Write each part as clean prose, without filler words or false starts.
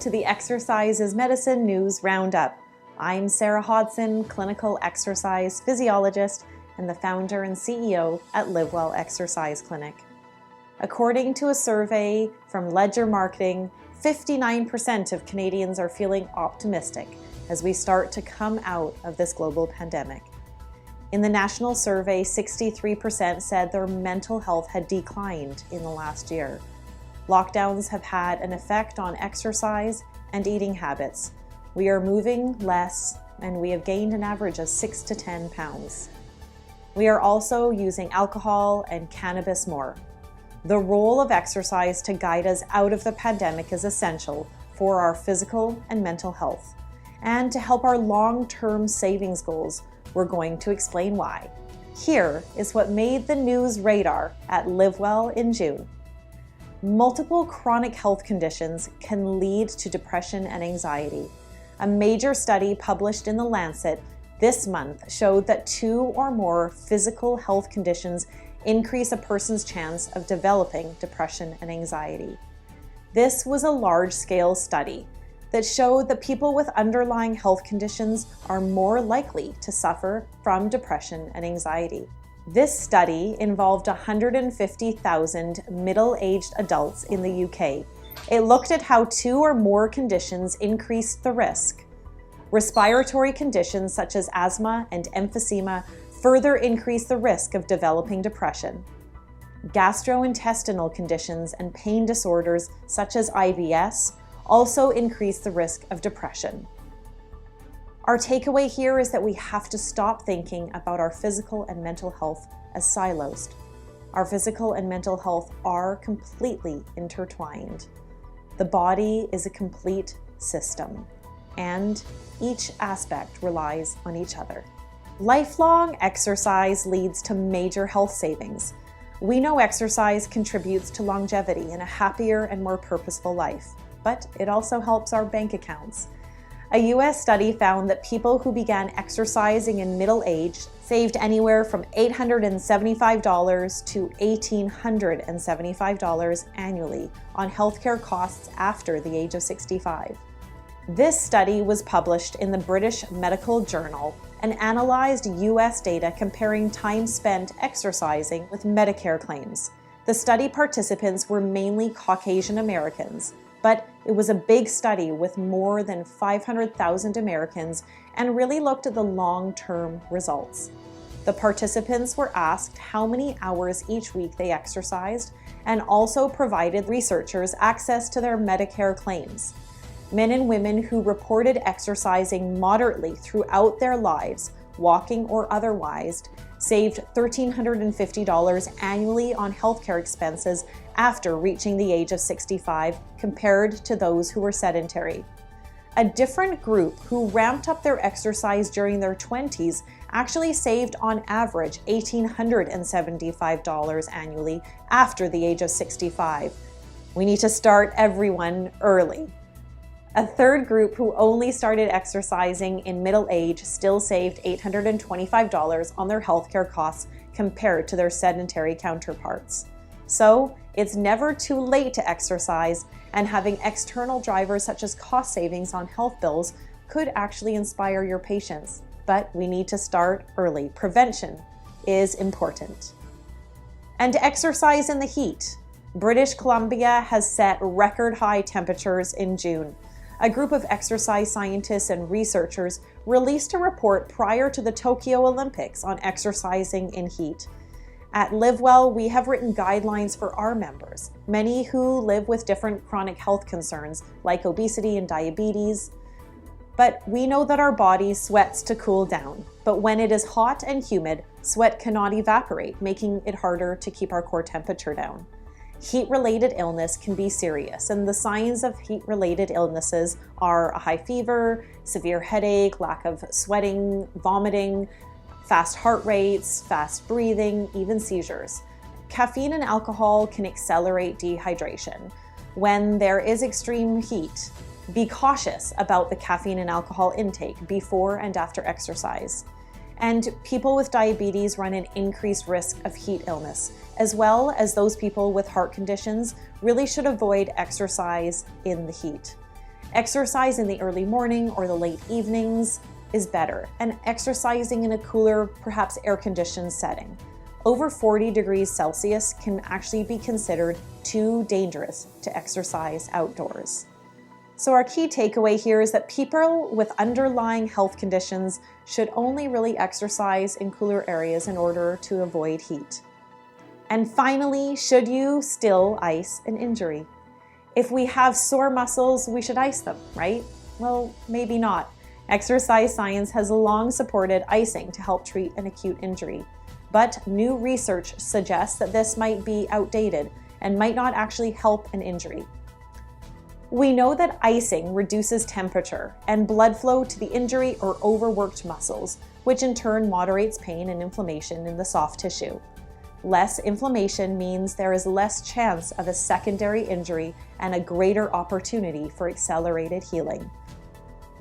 to the Exercise is Medicine News Roundup. I'm Sarah Hodson, clinical exercise physiologist and the founder and CEO at LiveWell Exercise Clinic. According to a survey from Ledger Marketing, 59% of Canadians are feeling optimistic as we start to come out of this global pandemic. In the national survey, 63% said their mental health had declined in the last year. Lockdowns have had an effect on exercise and eating habits. We are moving less and we have gained an average of 6 to 10 pounds. We are also using alcohol and cannabis more. The role of exercise to guide us out of the pandemic is essential for our physical and mental health. And to help our long-term savings goals, we're going to explain why. Here is what made the news radar at LiveWell in June. Multiple chronic health conditions can lead to depression and anxiety. A major study published in The Lancet this month showed that 2 or more physical health conditions increase a person's chance of developing depression and anxiety. This was a large-scale study that showed that people with underlying health conditions are more likely to suffer from depression and anxiety. This study involved 150,000 middle-aged adults in the UK. It looked at how 2 or more conditions increased the risk. Respiratory conditions such as asthma and emphysema further increase the risk of developing depression. Gastrointestinal conditions and pain disorders such as IBS also increase the risk of depression. Our takeaway here is that we have to stop thinking about our physical and mental health as silos. Our physical and mental health are completely intertwined. The body is a complete system, and each aspect relies on each other. Lifelong exercise leads to major health savings. We know exercise contributes to longevity and a happier and more purposeful life, but it also helps our bank accounts. A US study found that people who began exercising in middle age saved anywhere from $875 to $1,875 annually on healthcare costs after the age of 65. This study was published in the British Medical Journal and analyzed US data comparing time spent exercising with Medicare claims. The study participants were mainly Caucasian Americans, but it was a big study with more than 500,000 Americans and really looked at the long-term results. The participants were asked how many hours each week they exercised and also provided researchers access to their Medicare claims. Men and women who reported exercising moderately throughout their lives, walking or otherwise, saved $1,350 annually on healthcare expenses after reaching the age of 65 compared to those who were sedentary. A different group who ramped up their exercise during their 20s actually saved on average $1,875 annually after the age of 65. We need to start everyone early. A third group who only started exercising in middle age still saved $825 on their healthcare costs compared to their sedentary counterparts. So it's never too late to exercise, and having external drivers such as cost savings on health bills could actually inspire your patients. But we need to start early. Prevention is important. And exercise in the heat. British Columbia has set record high temperatures in June. A group of exercise scientists and researchers released a report prior to the Tokyo Olympics on exercising in heat. At LiveWell, we have written guidelines for our members, many who live with different chronic health concerns like obesity and diabetes. But we know that our body sweats to cool down. But when it is hot and humid, sweat cannot evaporate, making it harder to keep our core temperature down. Heat-related illness can be serious, and the signs of heat-related illnesses are a high fever, severe headache, lack of sweating, vomiting, fast heart rates, fast breathing, even seizures. Caffeine and alcohol can accelerate dehydration. When there is extreme heat, be cautious about the caffeine and alcohol intake before and after exercise. And people with diabetes run an increased risk of heat illness, as well as those people with heart conditions really should avoid exercise in the heat. Exercise in the early morning or the late evenings is better, and exercising in a cooler, perhaps air-conditioned setting. Over 40 degrees Celsius can actually be considered too dangerous to exercise outdoors. So our key takeaway here is that people with underlying health conditions should only really exercise in cooler areas in order to avoid heat. And finally, should you still ice an injury? If we have sore muscles, we should ice them, right? Well, maybe not. Exercise science has long supported icing to help treat an acute injury. But new research suggests that this might be outdated and might not actually help an injury. We know that icing reduces temperature and blood flow to the injury or overworked muscles, which in turn moderates pain and inflammation in the soft tissue. Less inflammation means there is less chance of a secondary injury and a greater opportunity for accelerated healing.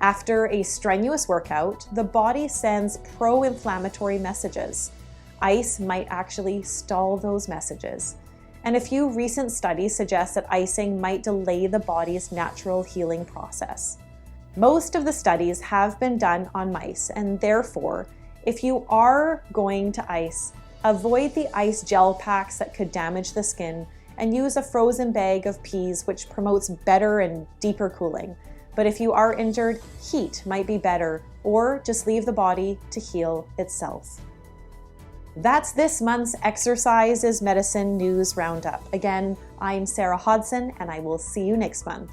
After a strenuous workout, the body sends pro-inflammatory messages. Ice might actually stall those messages. And a few recent studies suggest that icing might delay the body's natural healing process. Most of the studies have been done on mice, and therefore, if you are going to ice, avoid the ice gel packs that could damage the skin and use a frozen bag of peas, which promotes better and deeper cooling. But if you are injured, heat might be better, or just leave the body to heal itself. That's this month's Exercise is Medicine News Roundup. Again, I'm Sarah Hodson, and I will see you next month.